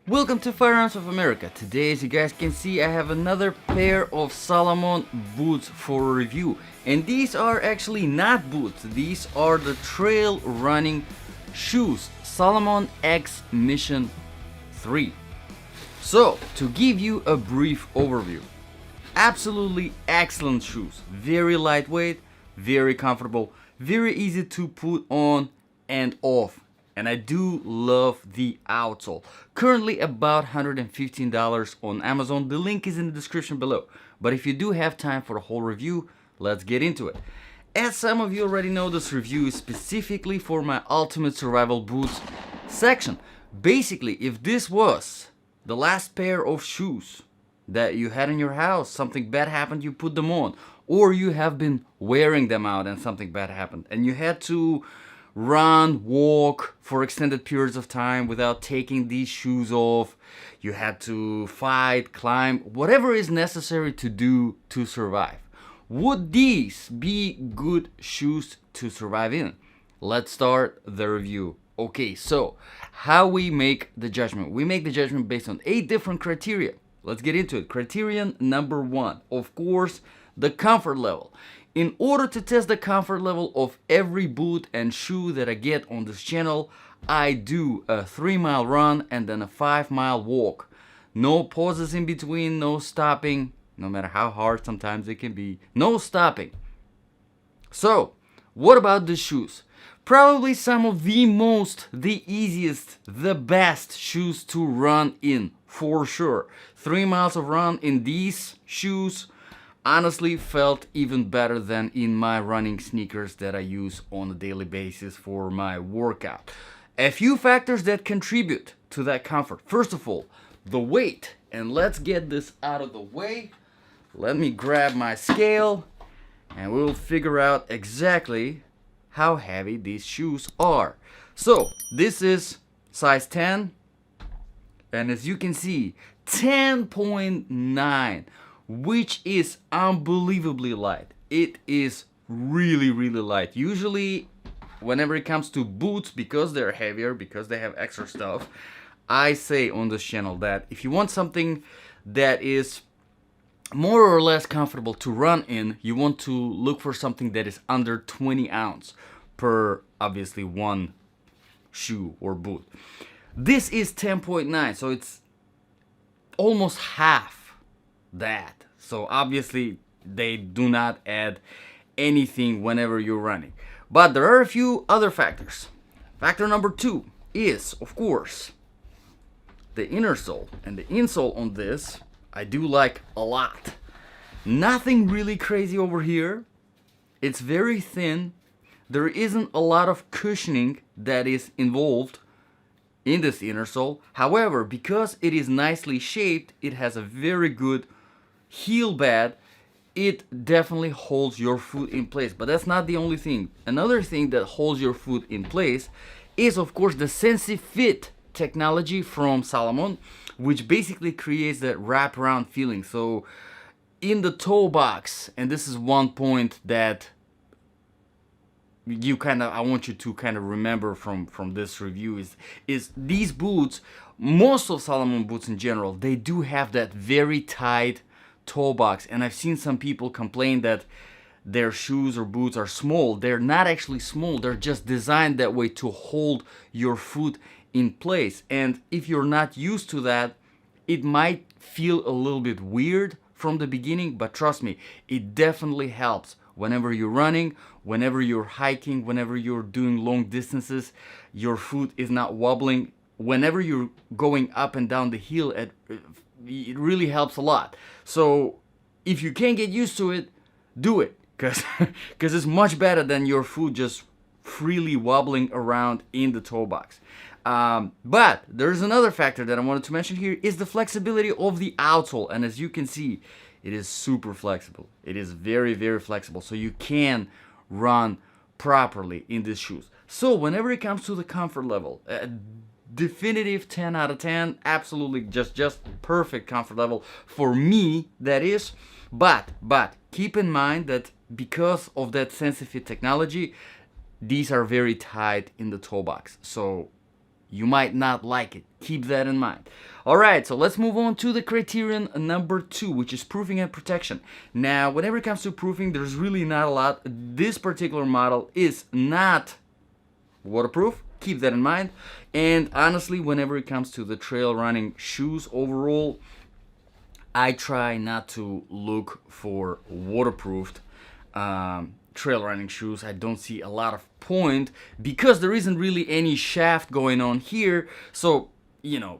Welcome to Firearms of America. Today, as you guys can see, I have another pair of Salomon boots for review. And these are actually not boots, these are the trail running shoes, Salomon X-Mission 3. So, to give you a brief overview, absolutely excellent shoes, very lightweight, very comfortable, very easy to put on and off. And I do love the outsole. Currently about $115 on Amazon. The link is in the description below. But if you do have time for a whole review, let's get into it. As some of you already know, this review is specifically for my Ultimate Survival Boots section. Basically, if this was the last pair of shoes that you had in your house, something bad happened, you put them on, or you have been wearing them out and something bad happened, and you had to run, walk for extended periods of time without taking these shoes off. You had to fight, climb, whatever is necessary to do to survive. Would these be good shoes to survive in? Let's start the review. Okay, so how we make the judgment? We make the judgment based on 8 different criteria. Let's get into it. Criterion number 1, of course, the comfort level. In order to test the comfort level of every boot and shoe that I get on this channel, I do a 3-mile run and then a 5-mile walk. No pauses in between, no stopping, no matter how hard sometimes it can be. No stopping. So, what about the shoes? Probably some of the easiest, the best shoes to run in, for sure. 3 miles of run in these shoes honestly felt even better than in my running sneakers that I use on a daily basis for my workout. A few factors that contribute to that comfort. First of all, the weight. And let's get this out of the way. Let me grab my scale and we'll figure out exactly how heavy these shoes are. So, this is size 10. And as you can see, 10.9. Which is unbelievably light. It is really light. Usually whenever it comes to boots, because they're heavier, because they have extra stuff, I say on this channel that if you want something that is more or less comfortable to run in, you want to look for something that is under 20 ounce per obviously one shoe or boot. This is 10.9, so it's almost half that. So obviously they do not add anything whenever you're running. But there are a few other factors. Factor number 2 is, of course, the inner sole. And the insole on this, I do like a lot. Nothing really crazy over here. It's very thin. There isn't a lot of cushioning that is involved in this inner sole. However, because it is nicely shaped, it has a very good heel bed. It definitely holds your foot in place. But that's not the only thing. Another thing that holds your foot in place is, of course, the Sensifit technology from Salomon, which basically creates that wraparound feeling. So in the toe box, and this is one point that I want you to kind of remember from this review, is these boots, most of Salomon boots in general, they do have that very tight toe box. And I've seen some people complain that their shoes or boots are small. They're not actually small, they're just designed that way to hold your foot in place. And if you're not used to that, it might feel a little bit weird from the beginning, but trust me, it definitely helps. Whenever you're running, whenever you're hiking, whenever you're doing long distances, your foot is not wobbling. Whenever you're going up and down the hill, it really helps a lot. So if you can't get used to it, do it, because it's much better than your foot just freely wobbling around in the toe box. But there's another factor that I wanted to mention here, is the flexibility of the outsole. And as you can see, it is super flexible. It is very flexible, so you can run properly in these shoes. So whenever it comes to the comfort level, definitive 10 out of 10. Absolutely just perfect comfort level for me, that is. But keep in mind that because of that Sensifit technology, these are very tight in the toe box. So You might not like it. Keep that in mind. Alright, so let's move on to the criterion number 2, which is proofing and protection. Now, whenever it comes to proofing, there's really not a lot. This particular model is not waterproof. Keep that in mind. And honestly, whenever it comes to the trail running shoes overall, I try not to look for waterproofed trail running shoes. I don't see a lot of point because there isn't really any shaft going on here. So, you know,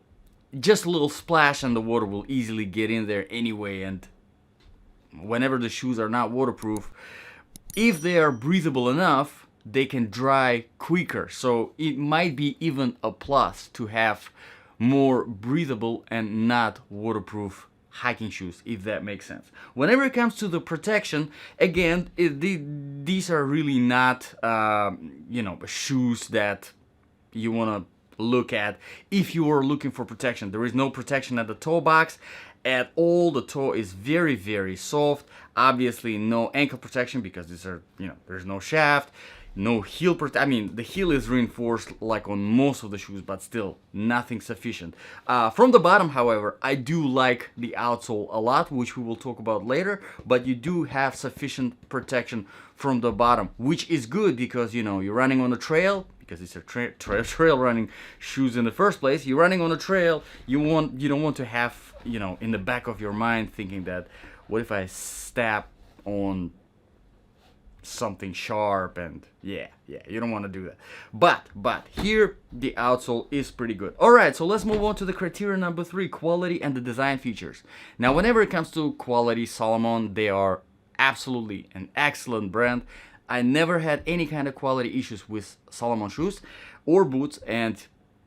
just a little splash and the water will easily get in there anyway. And whenever the shoes are not waterproof, if they are breathable enough, they can dry quicker. So it might be even a plus to have more breathable and not waterproof hiking shoes, if that makes sense. Whenever it comes to the protection, again, these are really not you know, shoes that you want to look at if you are looking for protection. There is no protection at the toe box at all. The toe is very, very soft. Obviously no ankle protection because these are, you know, there's no shaft. No heel I mean, the heel is reinforced like on most of the shoes, but still nothing sufficient. From the bottom, however, I do like the outsole a lot, which we will talk about later, but you do have sufficient protection from the bottom, which is good because, you know, you're running on a trail, because it's a trail running shoes in the first place. You're running on a trail, you don't want to have, you know, in the back of your mind thinking that, what if I step on something sharp, and yeah, you don't want to do that. But here the outsole is pretty good. All right, so let's move on to the criteria number 3, quality and the design features. Now, whenever it comes to quality, Salomon, they are absolutely an excellent brand. I never had any kind of quality issues with Salomon shoes or boots, and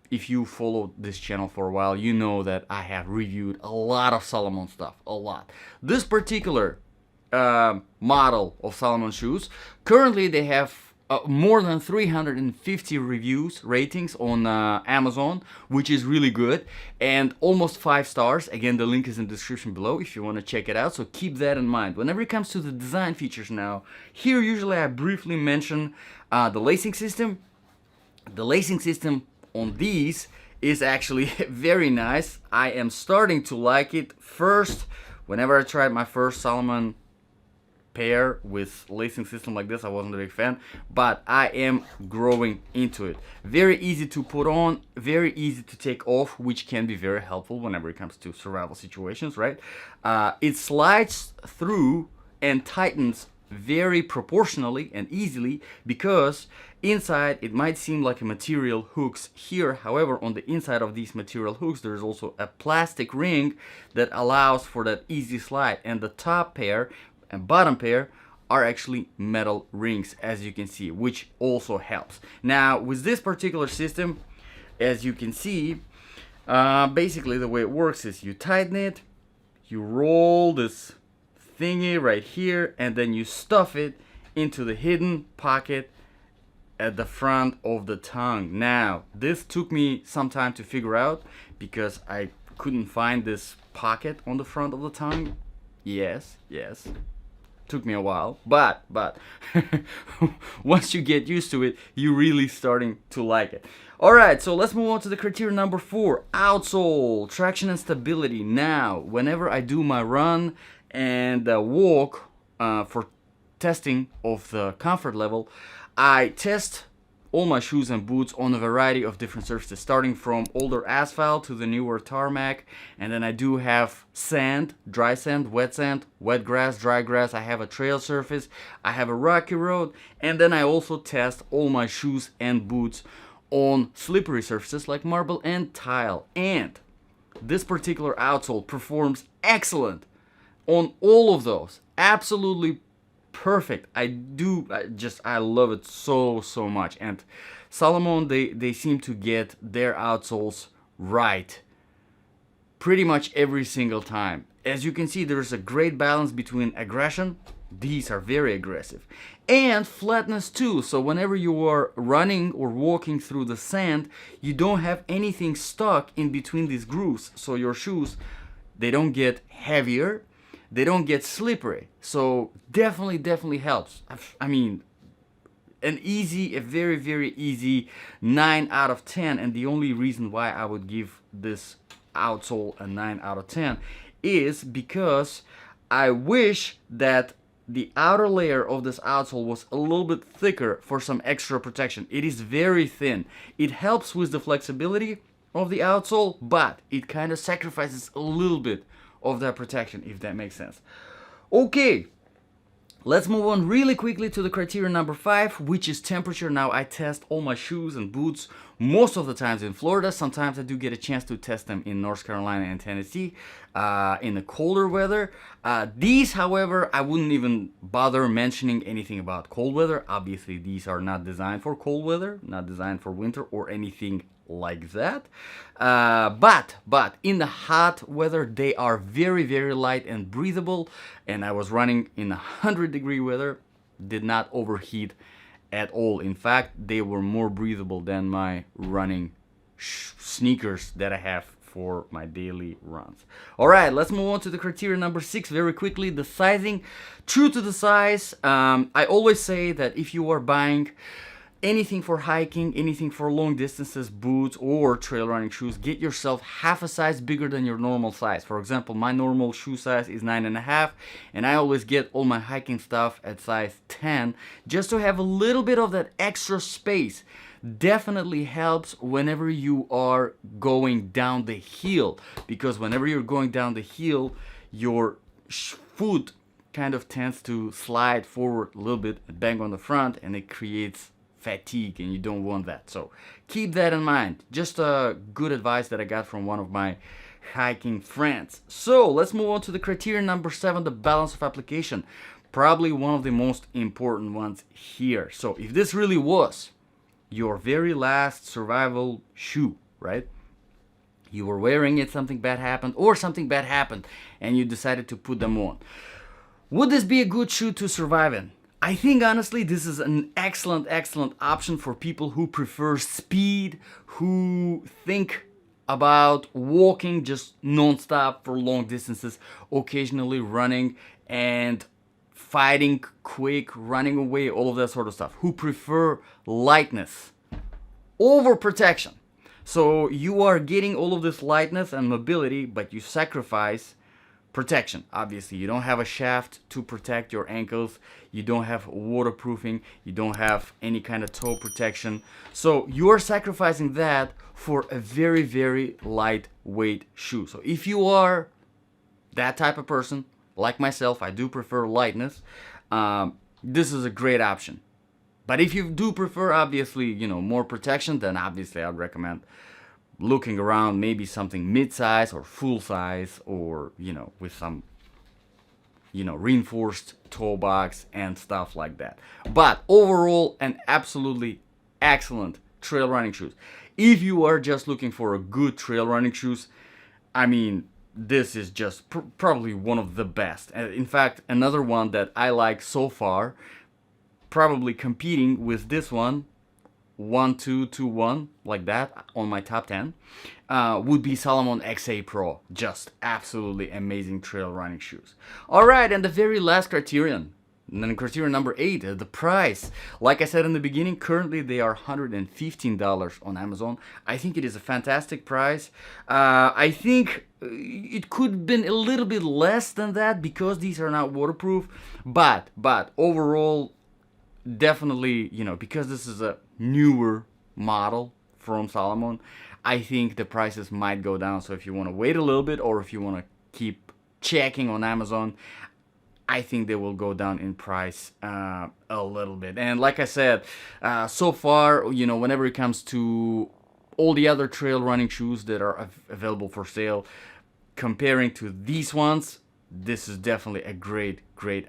if you followed this channel for a while, you know that I have reviewed a lot of Salomon stuff, a lot. This particular model of Salomon shoes, currently they have more than 350 reviews, ratings on Amazon, which is really good, and almost 5 stars. Again, the link is in the description below if you want to check it out, so keep that in mind. Whenever it comes to the design features now, here usually I briefly mention the lacing system. The lacing system on these is actually very nice. I am starting to like it. First, whenever I tried my first Salomon pair with lacing system like this, I wasn't a big fan, but I am growing into it. Very easy to put on, very easy to take off, which can be very helpful whenever it comes to survival situations, right? It slides through and tightens very proportionally and easily, because inside it might seem like a material hooks here. However, on the inside of these material hooks, there's also a plastic ring that allows for that easy slide, and the top pair and bottom pair are actually metal rings, as you can see, which also helps. Now, with this particular system, as you can see, basically the way it works is you tighten it, you roll this thingy right here, and then you stuff it into the hidden pocket at the front of the tongue. Now, this took me some time to figure out because I couldn't find this pocket on the front of the tongue. Yes, took me a while, but once you get used to it, you're really starting to like it. All right, so let's move on to the criteria number 4, outsole, traction and stability. Now, whenever I do my run and walk for testing of the comfort level, I test all my shoes and boots on a variety of different surfaces, starting from older asphalt to the newer tarmac, and then I do have sand, dry sand, wet grass, dry grass. I have a trail surface, I have a rocky road, and then I also test all my shoes and boots on slippery surfaces like marble and tile. And this particular outsole performs excellent on all of those. Absolutely perfect. I love it so much. And Salomon, they seem to get their outsoles right pretty much every single time. As you can see, there's a great balance between aggression, these are very aggressive, and flatness too. So whenever you are running or walking through the sand, you don't have anything stuck in between these grooves, so your shoes, they don't get heavier, they don't get slippery. So definitely helps. I mean, a very easy 9 out of 10. And the only reason why I would give this outsole a 9 out of 10 is because I wish that the outer layer of this outsole was a little bit thicker for some extra protection. It is very thin. It helps with the flexibility of the outsole, but it kind of sacrifices a little bit of that protection, if that makes sense. Okay, let's move on really quickly to the criteria number 5, which is temperature. Now, I test all my shoes and boots most of the times in Florida. Sometimes I do get a chance to test them in North Carolina and Tennessee in the colder weather. These, however, I wouldn't even bother mentioning anything about cold weather. Obviously, these are not designed for cold weather, not designed for winter or anything like that. But in the hot weather, they are very light and breathable. And I was running in 100-degree weather, did not overheat at all. In fact, they were more breathable than my running sneakers that I have for my daily runs. All right, let's move on to the criteria number 6 very quickly. The sizing, true to the size. I always say that if you are buying anything for hiking, anything for long distances, boots or trail running shoes, get yourself half a size bigger than your normal size. For example, my normal shoe size is 9.5, and I always get all my hiking stuff at size 10 just to have a little bit of that extra space. Definitely helps whenever you are going down the hill, because whenever you're going down the hill, your foot kind of tends to slide forward a little bit and bang on the front, and it creates fatigue, and you don't want that. So keep that in mind. Just a good advice that I got from one of my hiking friends. So let's move on to the criteria number 7, the balance of application. Probably one of the most important ones here. So if this really was your very last survival shoe, right? You were wearing it, something bad happened, or something bad happened, and you decided to put them on. Would this be a good shoe to survive in? I think honestly this is an excellent option for people who prefer speed, who think about walking just non-stop for long distances, occasionally running and fighting quick, running away, all of that sort of stuff, who prefer lightness over protection. So you are getting all of this lightness and mobility, but you sacrifice protection. Obviously, you don't have a shaft to protect your ankles, you don't have waterproofing, you don't have any kind of toe protection. So you are sacrificing that for a very lightweight shoe. So if you are that type of person, like myself, I do prefer lightness, this is a great option. But if you do prefer, obviously, more protection, then obviously I'd recommend looking around, maybe something mid-size or full size, or with some reinforced toe box and stuff like that. But overall, an absolutely excellent trail running shoes. If you are just looking for a good trail running shoes, I mean, this is just probably one of the best. In fact, another one that I like so far, probably competing with this one, 1, 2, 2, 1, like that, on my top 10, would be Salomon XA Pro. Just absolutely amazing trail running shoes. Alright, and the very last criterion, and then criteria number 8, the price. Like I said in the beginning, currently they are $115 on Amazon. I think it is a fantastic price. I think it could have been a little bit less than that because these are not waterproof, but overall, definitely, because this is a newer model from Salomon, I think the prices might go down. So if you want to wait a little bit, or if you want to keep checking on Amazon, I think they will go down in price a little bit. And like I said, so far, whenever it comes to all the other trail running shoes that are available for sale, comparing to these ones, this is definitely a great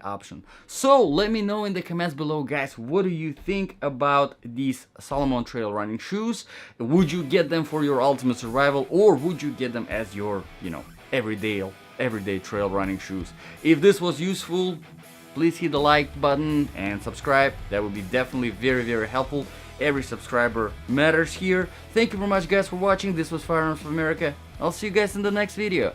option. So let me know in the comments below, guys, what do you think about these Salomon trail running shoes? Would you get them for your ultimate survival, or would you get them as your everyday trail running shoes? If this was useful, please hit the like button and subscribe. That would be definitely very helpful. Every subscriber matters here. Thank you very much, guys, for watching. This was Firearms of America. I'll see you guys in the next video.